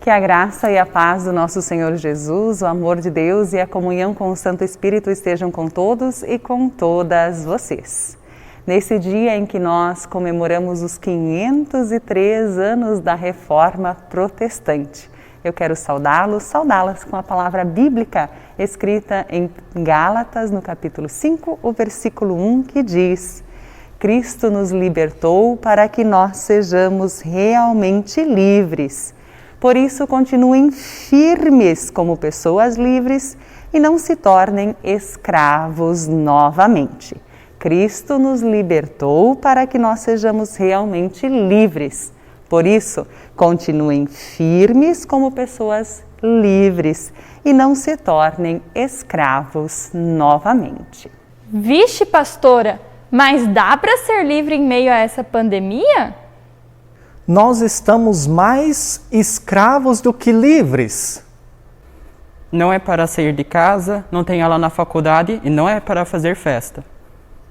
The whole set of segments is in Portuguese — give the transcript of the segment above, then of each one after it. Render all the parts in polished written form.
Que a graça e a paz do nosso Senhor Jesus, o amor de Deus e a comunhão com o Santo Espírito estejam com todos e com todas vocês. Nesse dia em que nós comemoramos os 503 anos da Reforma Protestante, eu quero saudá-las com a palavra bíblica escrita em Gálatas, no capítulo 5, o versículo 1, que diz: Cristo nos libertou para que nós sejamos realmente livres. Por isso, continuem firmes como pessoas livres e não se tornem escravos novamente. Cristo nos libertou para que nós sejamos realmente livres. Por isso, continuem firmes como pessoas livres e não se tornem escravos novamente. Vixe, pastora, mas dá para ser livre em meio a essa pandemia? Nós estamos mais escravos do que livres. Não é para sair de casa, não tem aula na faculdade e não é para fazer festa.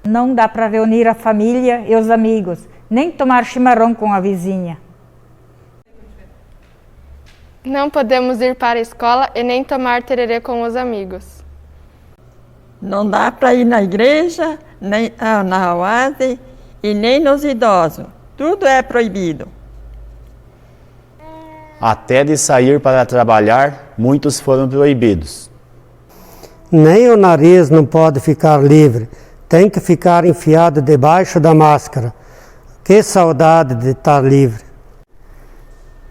Não dá para reunir a família e os amigos, nem tomar chimarrão com a vizinha. Não podemos ir para a escola e nem tomar tererê com os amigos. Não dá para ir na igreja, nem na oase e nem nos idosos. Tudo é proibido. Até de sair para trabalhar, muitos foram proibidos. Nem o nariz não pode ficar livre, tem que ficar enfiado debaixo da máscara. Que saudade de estar livre.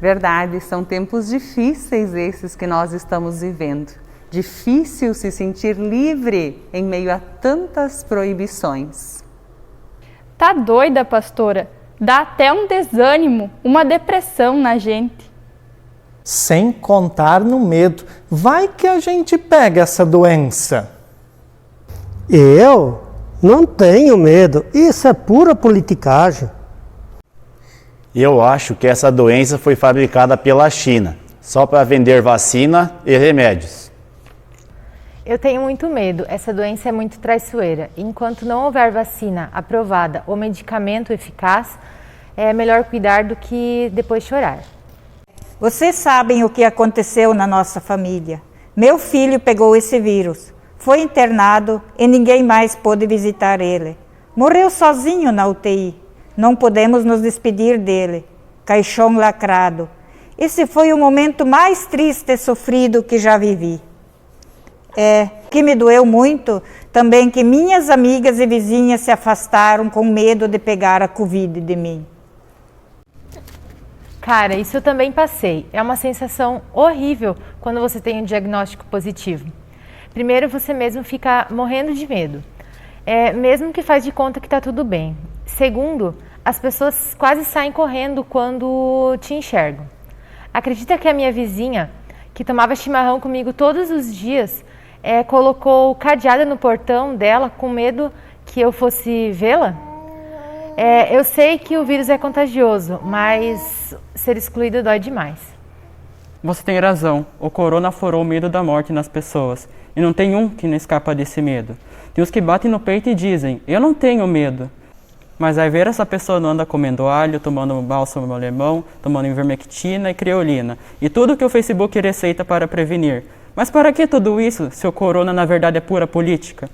Verdade, são tempos difíceis esses que nós estamos vivendo. Difícil se sentir livre em meio a tantas proibições. Tá doida, pastora? Dá até um desânimo, uma depressão na gente. Sem contar no medo. Vai que a gente pega essa doença. Eu não tenho medo. Isso é pura politicagem. Eu acho que essa doença foi fabricada pela China, só para vender vacina e remédios. Eu tenho muito medo. Essa doença é muito traiçoeira. Enquanto não houver vacina aprovada ou medicamento eficaz, é melhor cuidar do que depois chorar. Vocês sabem o que aconteceu na nossa família. Meu filho pegou esse vírus, foi internado e ninguém mais pôde visitar ele. Morreu sozinho na UTI. Não podemos nos despedir dele. Caixão lacrado. Esse foi o momento mais triste e sofrido que já vivi. Que me doeu muito também que minhas amigas e vizinhas se afastaram com medo de pegar a Covid de mim. Cara, isso eu também passei. É uma sensação horrível quando você tem um diagnóstico positivo. Primeiro, você mesmo fica morrendo de medo. Mesmo que faz de conta que está tudo bem. Segundo, as pessoas quase saem correndo quando te enxergam. Acredita que a minha vizinha, que tomava chimarrão comigo todos os dias, colocou cadeada no portão dela com medo que eu fosse vê-la? Eu sei que o vírus é contagioso, mas ser excluído dói demais. Você tem razão, o corona furou o medo da morte nas pessoas. E não tem um que não escapa desse medo. Tem os que batem no peito e dizem, eu não tenho medo. Mas aí ver essa pessoa não anda comendo alho, tomando bálsamo alemão, tomando ivermectina e creolina. E tudo que o Facebook receita para prevenir. Mas para que tudo isso, se o corona na verdade é pura política?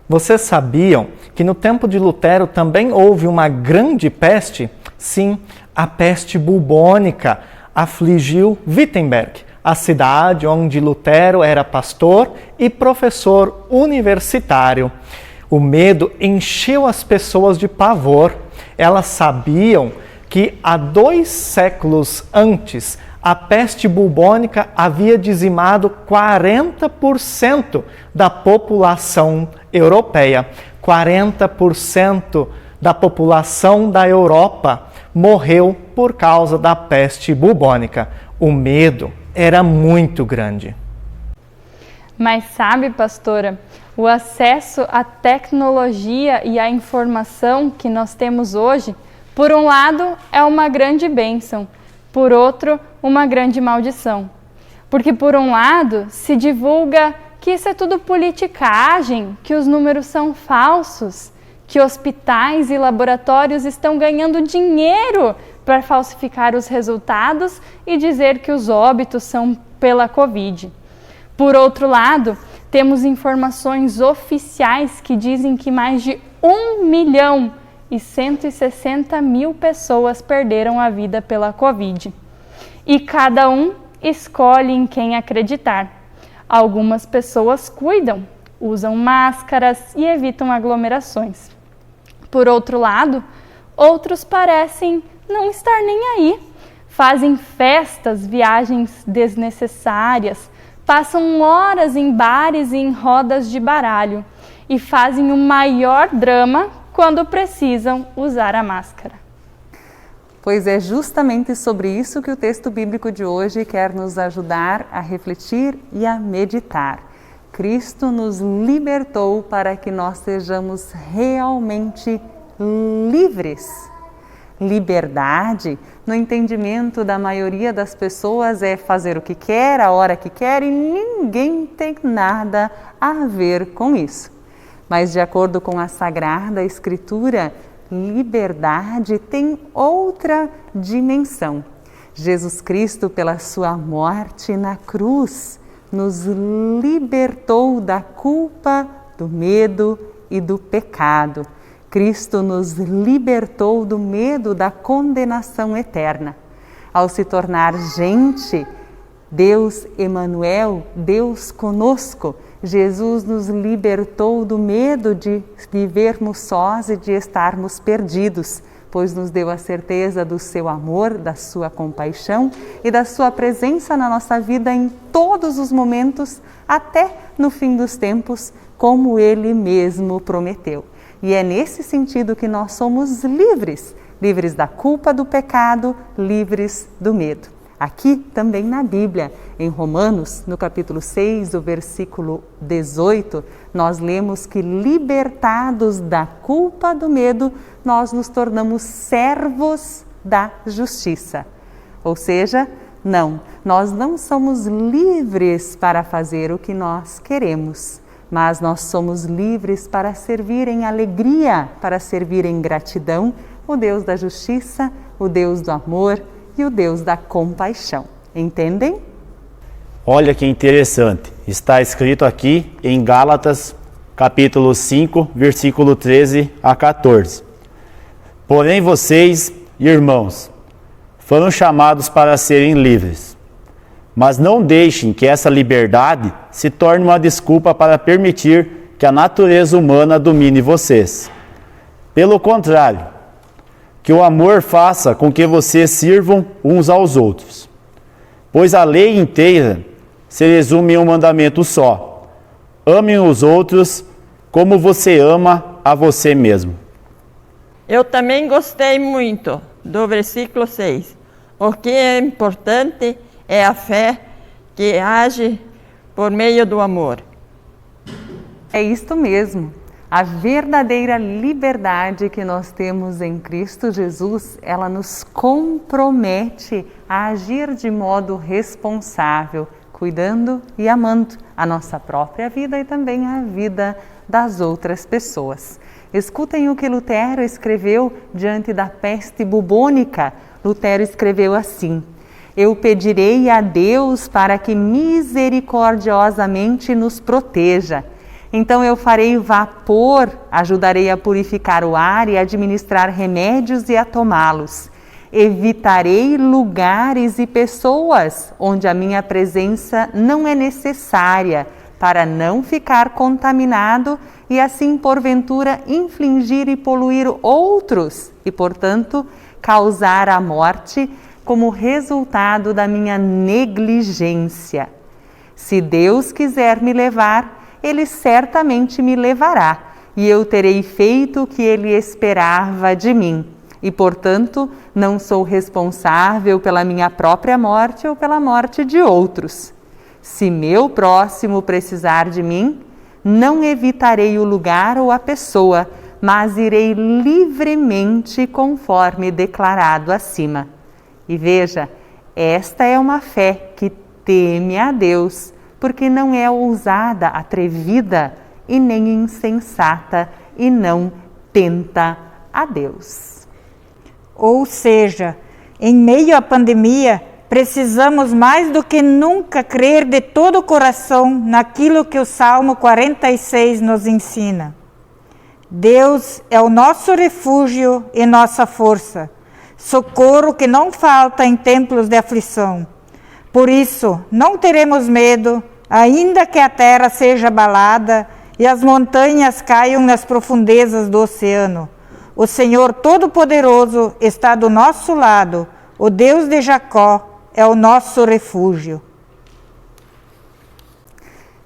Vocês sabiam que no tempo de Lutero também houve uma grande peste? Sim, a peste bubônica afligiu Wittenberg, a cidade onde Lutero era pastor e professor universitário. O medo encheu as pessoas de pavor. Elas sabiam que há 2 séculos antes a peste bubônica havia dizimado 40% da população europeia. 40% da população da Europa morreu por causa da peste bubônica. O medo era muito grande. Mas sabe, pastora, o acesso à tecnologia e à informação que nós temos hoje, por um lado, é uma grande bênção, por outro, uma grande maldição. Porque, por um lado, se divulga que isso é tudo politicagem, que os números são falsos, que hospitais e laboratórios estão ganhando dinheiro para falsificar os resultados e dizer que os óbitos são pela Covid. Por outro lado, temos informações oficiais que dizem que mais de 1.160.000 pessoas perderam a vida pela Covid. E cada um escolhe em quem acreditar. Algumas pessoas cuidam, usam máscaras e evitam aglomerações. Por outro lado, outros parecem não estar nem aí. Fazem festas, viagens desnecessárias, passam horas em bares e em rodas de baralho e fazem o maior drama quando precisam usar a máscara. Pois é justamente sobre isso que o texto bíblico de hoje quer nos ajudar a refletir e a meditar. Cristo nos libertou para que nós sejamos realmente livres. Liberdade, no entendimento da maioria das pessoas, é fazer o que quer, a hora que quer, e ninguém tem nada a ver com isso. Mas de acordo com a Sagrada Escritura, liberdade tem outra dimensão. Jesus Cristo, pela sua morte na cruz, nos libertou da culpa, do medo e do pecado. Cristo nos libertou do medo da condenação eterna. Ao se tornar gente, Deus Emanuel, Deus conosco, Jesus nos libertou do medo de vivermos sós e de estarmos perdidos, pois nos deu a certeza do seu amor, da sua compaixão e da sua presença na nossa vida em todos os momentos, até no fim dos tempos, como Ele mesmo prometeu. E é nesse sentido que nós somos livres, livres da culpa, do pecado, livres do medo. Aqui também na Bíblia, em Romanos, no capítulo 6, o versículo 18, nós lemos que libertados da culpa, do medo, nós nos tornamos servos da justiça. Ou seja, nós não somos livres para fazer o que nós queremos, mas nós somos livres para servir em alegria, para servir em gratidão o Deus da justiça, o Deus do amor e o Deus da compaixão. Entendem? Olha que interessante. Está escrito aqui em Gálatas, capítulo 5, versículo 13 a 14. Porém vocês, irmãos, foram chamados para serem livres. Mas não deixem que essa liberdade se torne uma desculpa para permitir que a natureza humana domine vocês. Pelo contrário, que o amor faça com que vocês sirvam uns aos outros. Pois a lei inteira se resume em um mandamento só: amem os outros como você ama a você mesmo. Eu também gostei muito do versículo 6. O que é importante é a fé que age por meio do amor. É isto mesmo. A verdadeira liberdade que nós temos em Cristo Jesus, ela nos compromete a agir de modo responsável, cuidando e amando a nossa própria vida e também a vida das outras pessoas. Escutem o que Lutero escreveu diante da peste bubônica. Lutero escreveu assim: eu pedirei a Deus para que misericordiosamente nos proteja. Então eu farei vapor, ajudarei a purificar o ar e a administrar remédios e a tomá-los. Evitarei lugares e pessoas onde a minha presença não é necessária, para não ficar contaminado e assim, porventura, infligir e poluir outros e, portanto, causar a morte como resultado da minha negligência. Se Deus quiser me levar, Ele certamente me levará, e eu terei feito o que Ele esperava de mim. E, portanto, não sou responsável pela minha própria morte ou pela morte de outros. Se meu próximo precisar de mim, não evitarei o lugar ou a pessoa, mas irei livremente conforme declarado acima. E veja, esta é uma fé que teme a Deus, porque não é ousada, atrevida e nem insensata e não tenta a Deus. Ou seja, em meio à pandemia, precisamos mais do que nunca crer de todo o coração naquilo que o Salmo 46 nos ensina. Deus é o nosso refúgio e nossa força, socorro que não falta em tempos de aflição. Por isso, não teremos medo, ainda que a terra seja abalada e as montanhas caiam nas profundezas do oceano. O Senhor Todo-Poderoso está do nosso lado, o Deus de Jacó é o nosso refúgio.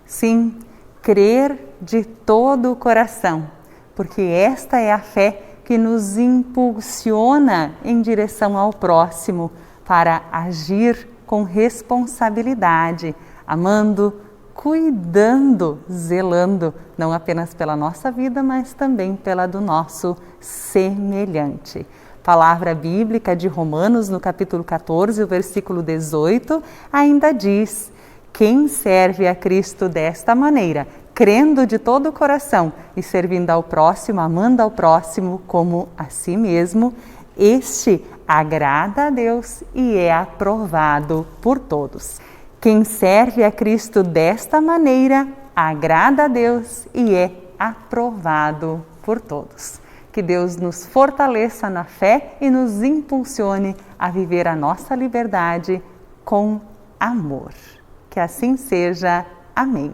Sim, crer de todo o coração, porque esta é a fé que nos impulsiona em direção ao próximo para agir com responsabilidade, amando, cuidando, zelando, não apenas pela nossa vida, mas também pela do nosso semelhante. Palavra bíblica de Romanos, no capítulo 14, o versículo 18, ainda diz: quem serve a Cristo desta maneira, crendo de todo o coração e servindo ao próximo, amando ao próximo como a si mesmo, este agrada a Deus e é aprovado por todos. Quem serve a Cristo desta maneira, agrada a Deus e é aprovado por todos. Que Deus nos fortaleça na fé e nos impulsione a viver a nossa liberdade com amor. Que assim seja. Amém.